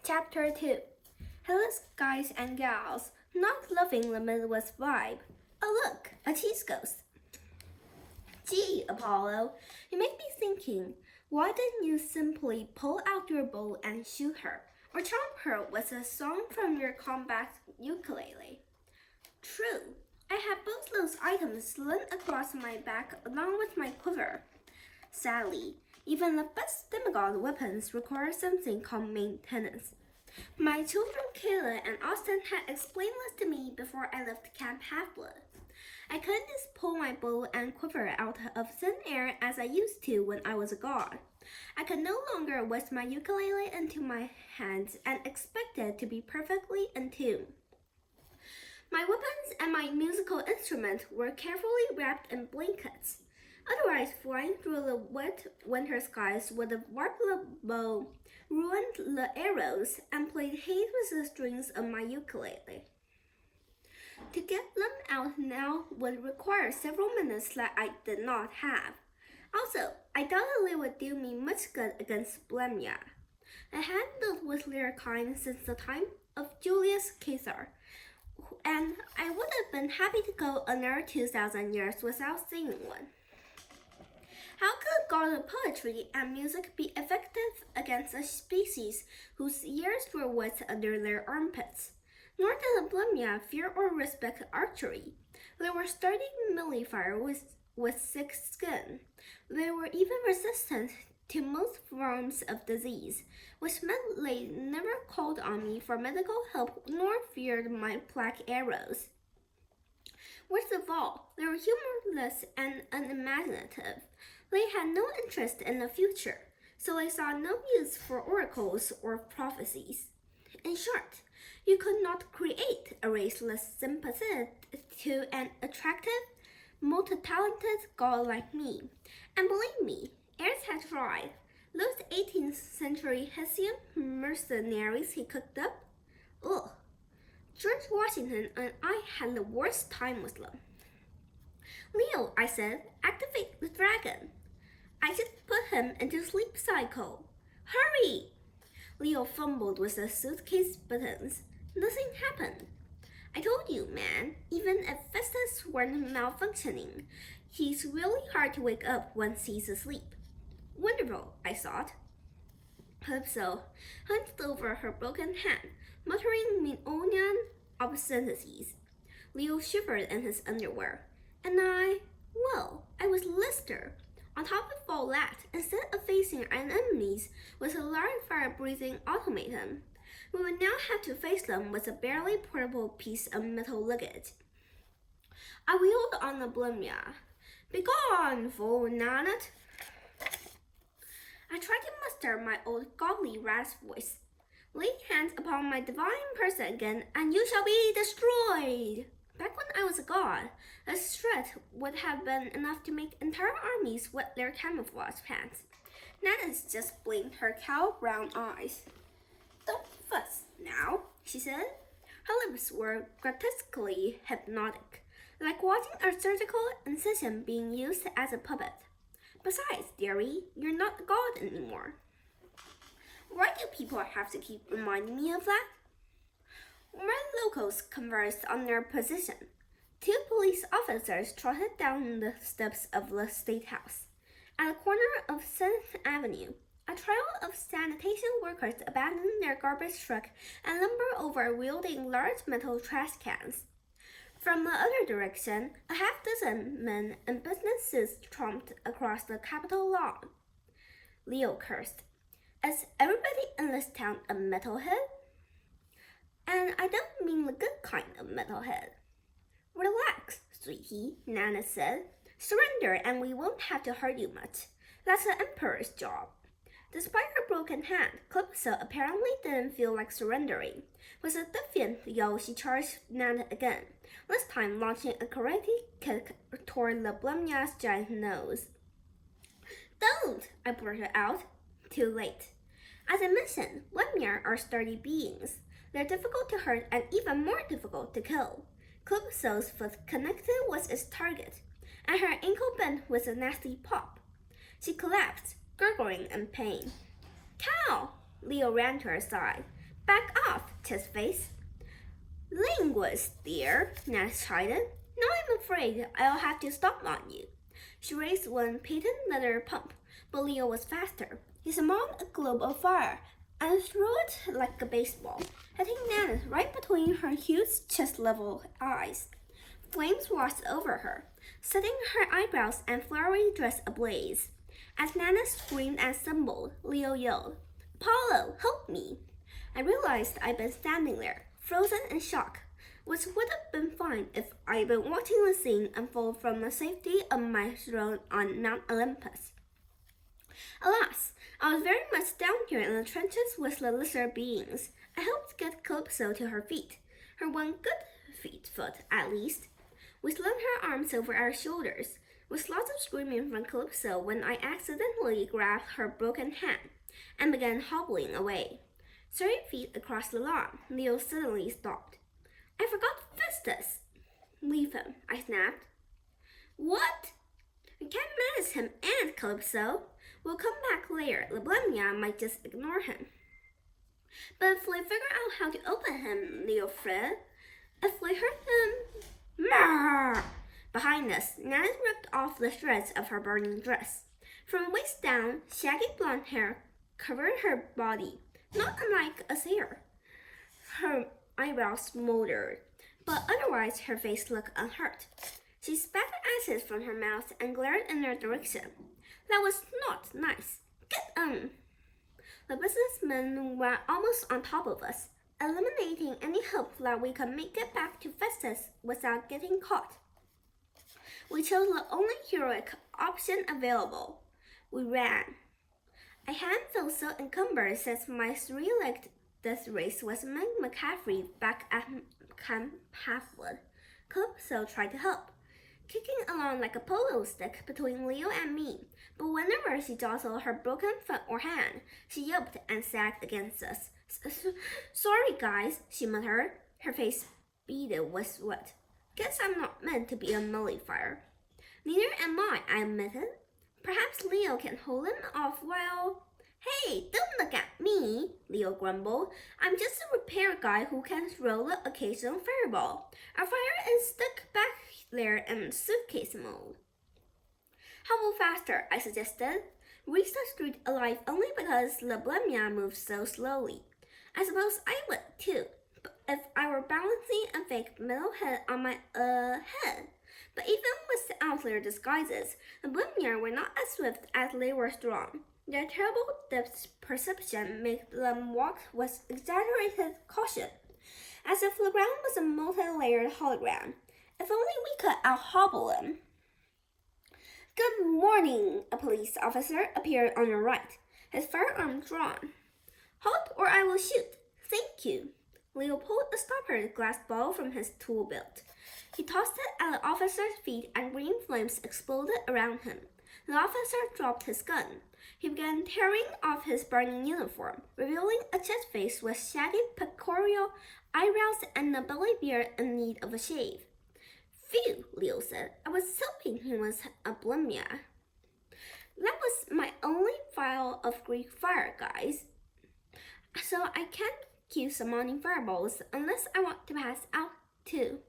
Chapter 2. Hello, guys and gals, not loving the Midwest vibe. Oh, look, a cheese ghost. Gee, Apollo, you make me thinking, why didn't you simply pull out your bow and shoot her, or chomp her with a song from your compact ukulele? True, I have both those items slung across my back along with my quiver. Sadly, even the best demigod weapons require something called maintenance. My children Kayla and Austin had explained this to me before I left Camp Half-Blood. I couldn't just pull my bow and quiver out of thin air as I used to when I was a god. I could no longer whisk my ukulele into my hands and expect it to be perfectly in tune. My weapons and my musical instrument were carefully wrapped in blankets. Otherwise, flying through the wet winter skies would have warped the bow, ruined the arrows, and played hate with the strings of my ukulele. To get them out now would require several minutes that I did not have. Also, I doubted they would do me much good against Blemia. I hadn't dealt with their kind since the time of Julius Caesar, and I would have been happy to go another 2,000 years without seeing one. How could a god of poetry and music be effective against a species whose ears were wet under their armpits? Nor did the Blemia fear or respect archery. They were sturdy melee fire with thick skin. They were even resistant to most forms of disease, which meant they never called on me for medical help nor feared my plague arrows. Worst of all, they were humorless and unimaginative. They had no interest in the future, so they saw no use for oracles or prophecies. In short, you could not create a race less sympathetic to an attractive, multi-talented god like me. And believe me, Ares had tried. Those 18th century Hessian mercenaries he cooked up, ugh. George Washington and I had the worst time with them. Leo, I said, activate the dragon. I just put him into sleep cycle. Hurry! Leo fumbled with the suitcase buttons. Nothing happened. I told you, man, even if Festus weren't malfunctioning, he's really hard to wake up once he's asleep. Wonderful, I thought. Calypso hunched over her broken hand, muttering Minoan obscenities. Leo shivered in his underwear. And I was Lister. On top of all that, instead of facing our enemies with a large fire-breathing automaton, we would now have to face them with a barely portable piece of metal luggage. I wheeled on the Blemia. Begone, fool Nanette! I tried to muster my old godly rasp voice. Lay hands upon my divine person again, and you shall be destroyed! Back when I was a god, a threat would have been enough to make entire armies wet their camouflage pants. Nanette just blinked her cow-brown eyes. Don't fuss now, she said. Her lips were grotesquely hypnotic, like watching a surgical incision being used as a puppet. Besides, dearie, you're not a god anymore. Why do people have to keep reminding me of that? Red locals conversed on their position. 2 police officers trotted down the steps of the State House. At the corner of 7th Avenue, a trio of sanitation workers abandoned their garbage truck and lumbered over wielding large metal trash cans. From the other direction, a half-dozen men in business suits tromped across the Capitol lawn. Leo cursed. Is everybody in this town a metalhead? And I don't mean the good kind of metalhead. Relax, sweetie, Nanette said. Surrender and we won't have to hurt you much. That's the Emperor's job. Despite her broken hand, Calypso apparently didn't feel like surrendering. With a defiant yell, she charged Nanette again, this time launching a karate kick toward the Blemia's giant nose. Don't, I blurted out. Too late. As I mentioned, Blemia are sturdy beings. They're difficult to hurt and even more difficult to kill. Calypso's foot connected with its target, and her ankle bent with a nasty pop. She collapsed, gurgling in pain. Cow! Leo ran to her side. Back off, Chestface. Linguist, dear, Nana chided. Now I'm afraid I'll have to stop on you. She raised one patent leather pump, but Leo was faster. He summoned a globe of fire and threw it like a baseball, hitting Nana right between her huge chest-level eyes. Flames washed over her, setting her eyebrows and flowery dress ablaze. As Nana screamed and stumbled, Leo yelled, Apollo, help me! I realized I'd been standing there, frozen in shock, which would have been fine if I'd been watching the scene unfold from the safety of my throne on Mount Olympus. Alas, I was very much down here in the trenches with the lesser beings. I helped get Calypso to her feet, her one good foot at least. We slung her arms over our shoulders, with lots of screaming from Calypso when I accidentally grabbed her broken hand and began hobbling away. 30 feet across the lawn, Leo suddenly stopped. I forgot Festus. Leave him, I snapped. What? We can't manage him and Calypso. We'll come back later. Leblemia might just ignore him. But if we figure out how to open him, Leo fretted. If we hurt him... Marr! Behind us, Nana ripped off the shreds of her burning dress. From waist down, shaggy blonde hair covered her body, not unlike a seer. Her eyebrows smoldered, but otherwise her face looked unhurt. She spat ashes from her mouth and glared in their direction. That was not nice. Get The businessmen were almost on top of us, eliminating any hope that we could make it back to Festus without getting caught. We chose the only heroic option available. We ran. I hadn't felt so encumbered since my three-legged death race with Meg McCaffrey back at Camp Halfwood. Calypso tried to help, kicking along like a polo stick between Leo and me, but whenever she jostled her broken foot or hand, she yelped and sagged against us. Sorry, guys, she muttered, her face beaded with sweat. Guess I'm not meant to be a nullifier. Neither am I admitted. Perhaps Leo can hold him off while... Hey, don't look at me, Leo grumbled. I'm just a repair guy who can throw the occasional fireball. Our fire is stuck back there in suitcase mode. Hobble faster, I suggested. Reach the street alive only because Leblemia moves so slowly. I suppose I would too, if I were balancing a fake metal head on my head. But even without their disguises, the Leblemia were not as swift as they were strong. Their terrible depth perception made them walk with exaggerated caution, as if the ground was a multi-layered hologram. If only we could out-hobble them. Good morning, a police officer appeared on our right, his firearm drawn. Halt or I will shoot. Thank you. Leo pulled a stoppered glass ball from his tool belt. He tossed it at the officer's feet and green flames exploded around him. The officer dropped his gun. He began tearing off his burning uniform, revealing a chest face with shaggy pectoral eyebrows and a belly beard in need of a shave. Phew, Leo said. I was hoping he was a Blemia. That was my only vial of Greek fire, guys. So I can't keep summoning fireballs unless I want to pass out too.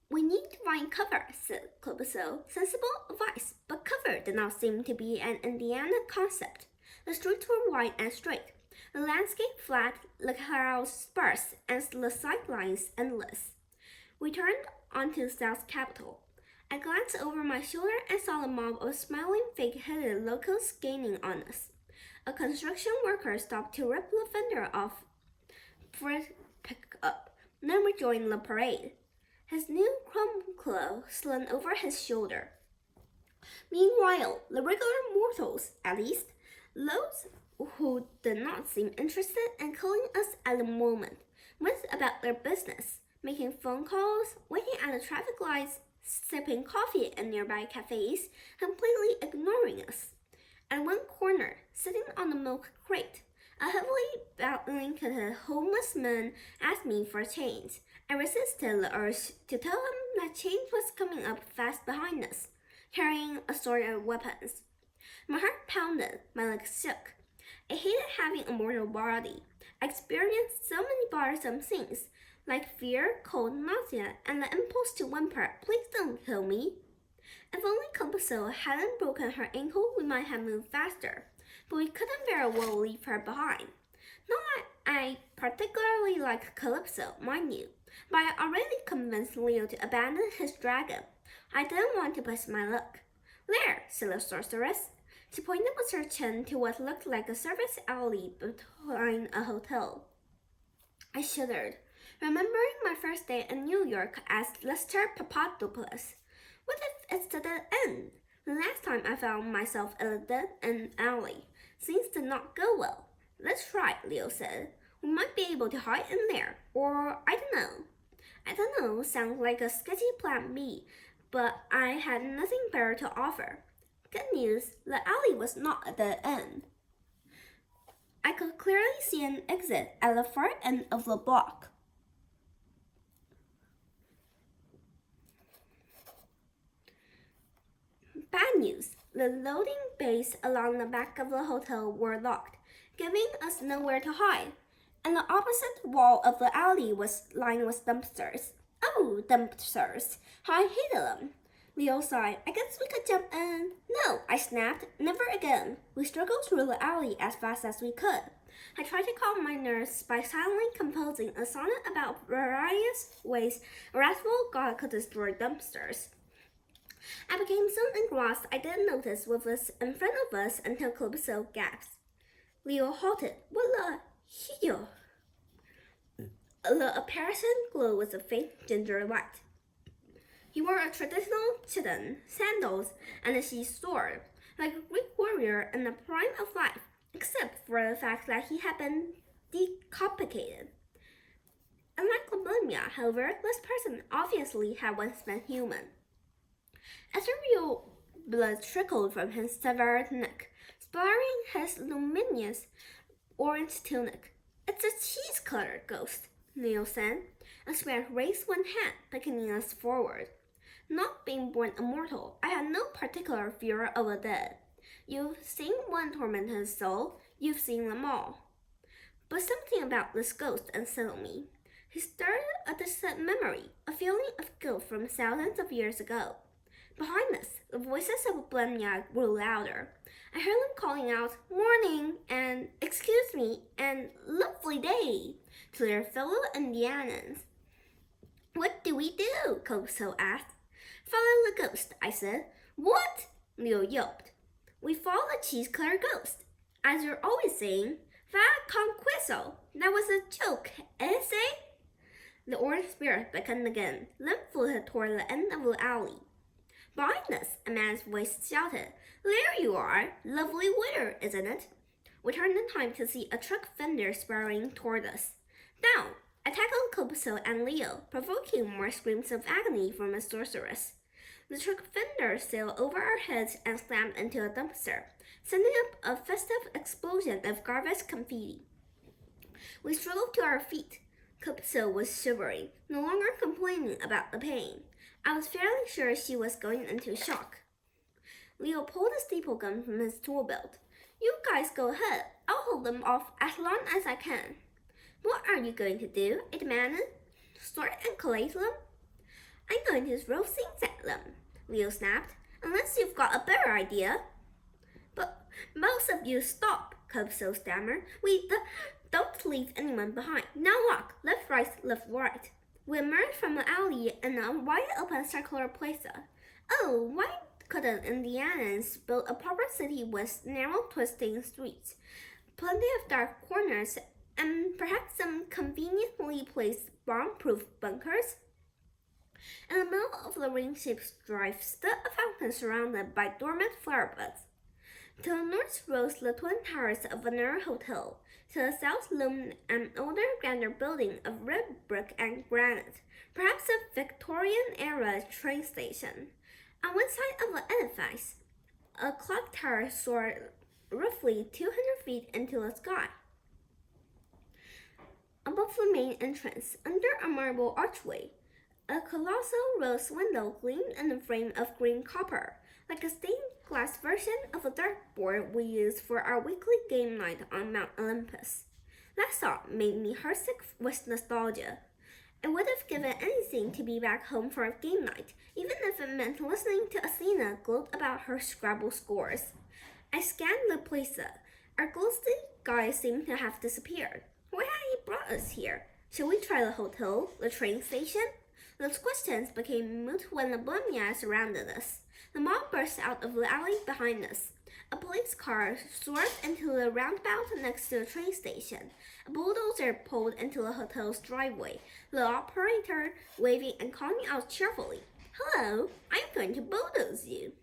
We need to find cover, said Calypso. Sensible advice, but cover did not seem to be an Indiana concept. The streets were wide and straight, the landscape flat, the crowds sparse, and the sightlines endless. We turned onto South Capitol. I glanced over my shoulder and saw the mob of smiling, fake-headed locals gaining on us. A construction worker stopped to rip the fender off for a pickup, then rejoined the parade. His new chrome cloak slung over his shoulder. Meanwhile, the regular mortals, at least, those who did not seem interested in killing us at the moment, went about their business, making phone calls, waiting at the traffic lights, sipping coffee in nearby cafes, completely ignoring us. At one corner, sitting on the milk crate, a heavily blanketed homeless man asked me for change. I resisted the urge to tell him that change was coming up fast behind us, carrying assorted weapons. My heart pounded, my legs shook. I hated having a mortal body. I experienced so many bothersome things, like fear, cold, nausea, and the impulse to whimper, "Please don't kill me." If only Calypso hadn't broken her ankle, we might have moved faster, but we couldn't very well leave her behind. Not that I particularly like Calypso, mind you, but I already convinced Leo to abandon his dragon. I didn't want to push my luck. "There," said the sorceress. She pointed with her chin to what looked like a service alley behind a hotel. I shuddered, remembering my first day in New York as Lester Papadopoulos. What if it's the dead end? The last time I found myself at a dead end alley, things did not go well. "Let's try," Leo said. "We might be able to hide in there, or I don't know." "I don't know" sounds like a sketchy plan B, but I had nothing better to offer. Good news, the alley was not at the end. I could clearly see an exit at the far end of the block. Bad news, the loading bays along the back of the hotel were locked, giving us nowhere to hide. And the opposite wall of the alley was lined with dumpsters. Oh, dumpsters. How I hated them. Leo sighed. "I guess we could jump in." "No," I snapped. "Never again." We struggled through the alley as fast as we could. I tried to calm my nerves by silently composing a sonnet about various ways a wrathful god could destroy dumpsters. I became so engrossed I didn't notice what was in front of us until Calypso gasped. Leo halted. "What the hell?" The apparition glowed with a faint ginger light. He wore a traditional chiton, sandals, and a sheathed sword, like a Greek warrior in the prime of life, except for the fact that he had been decapitated. Unlike Lamia, however, this person obviously had once been human. Ethereal blood trickled from his severed neck, splattering his luminous orange tunic. "It's a cheese-cutter ghost," Leo said. A spirit raised one hand, beckoning us forward. Not being born immortal, I had no particular fear of the dead. You've seen one tormented soul, you've seen them all. But something about this ghost unsettled me. He stirred a distant memory, a feeling of guilt from thousands of years ago. Behind us, the voices of Blemia grew louder. I heard them calling out, "Morning," and "Excuse me," and "Lovely day," to their fellow Indianans. "What do we do?" Calypso asked. "Follow the ghost," I said. "What?" Leo yelped. "We follow the cheese-cutter ghost. As you're always saying, va con queso." That was a joke, say? The orange spirit beckoned again, limp-footed toward the end of the alley. Behind us, a man's voice shouted, "There you are! Lovely weather, isn't it?" We turned in time to see a truck fender spiraling toward us. Down! I tackled Calypso and Leo, provoking more screams of agony from the sorceress. The truck fender sailed over our heads and slammed into a dumpster, sending up a festive explosion of garbage confetti. We struggled to our feet. Calypso was shivering, no longer complaining about the pain. I was fairly sure she was going into shock. Leo pulled a staple gun from his tool belt. "You guys go ahead. I'll hold them off as long as I can." "What are you going to do?" I demanded. "Snort and collate them?" "I'm going to throw things at them," Leo snapped, "unless you've got a better idea." "But most of you stop," Calypso stammered. "We don't leave anyone behind. Now walk, left, right. We emerged from the alley in a wide open circular plaza. Oh, why couldn't Indianans build a proper city with narrow twisting streets, plenty of dark corners, and perhaps some conveniently placed bomb-proof bunkers? In the middle of the ring-shaped drive stood a fountain surrounded by dormant flower beds. To the north rose the twin towers of another hotel. To the south loomed an older, grander building of red brick and granite, perhaps a Victorian-era train station. On one side of the edifice, a clock tower soared roughly 200 feet into the sky. Above the main entrance, under a marble archway, a colossal rose window gleamed in a frame of green copper, like a stained glass version of a dartboard we used for our weekly game night on Mount Olympus. That thought made me heartsick with nostalgia. I would have given anything to be back home for a game night, even if it meant listening to Athena gloat about her Scrabble scores. I scanned the plaza. Our ghostly guy seemed to have disappeared. Why had he brought us here? Should we try the hotel, the train station? Those questions became moot when the Blumias surrounded us. The mob burst out of the alley behind us. A police car swerved into the roundabout next to the train station. A bulldozer pulled into the hotel's driveway, the operator waving and calling out cheerfully, "Hello, I'm going to bulldoze you."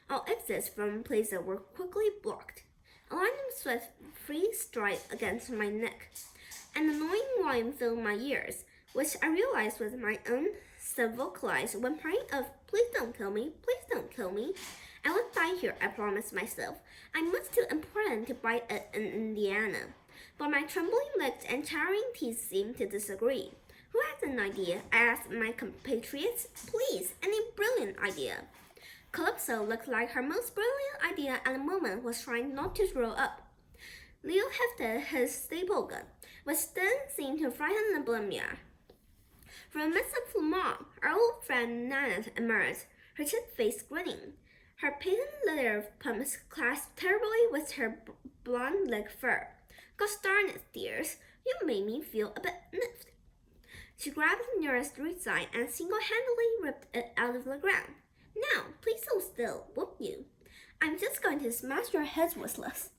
All exits from the plaza were quickly blocked. A line of sweat freeze-dried against my neck. An annoying whine filled my ears, which I realized was my own self-vocalized whimpering of "Please don't kill me, please don't kill me." I would die here, I promised myself. I'm much too important to bite it in Indiana. But my trembling legs and chattering teeth seemed to disagree. Who has an idea? I asked my compatriots. Please, any brilliant idea. Calypso looked like her most brilliant idea at the moment was trying not to throw up. Leo hefted his staple gun, which didn't seem to frighten the Blumia. From the midst of the mob, our old friend Nanette emerged, her chipped face grinning. Her patent leather pumps clashed terribly with her blonde leg fur. "Gosh darn it, dears, you made me feel a bit miffed." She grabbed the nearest root sign and single-handedly ripped it out of the ground. "Now, please hold still, won't you? I'm just going to smash your heads worthless."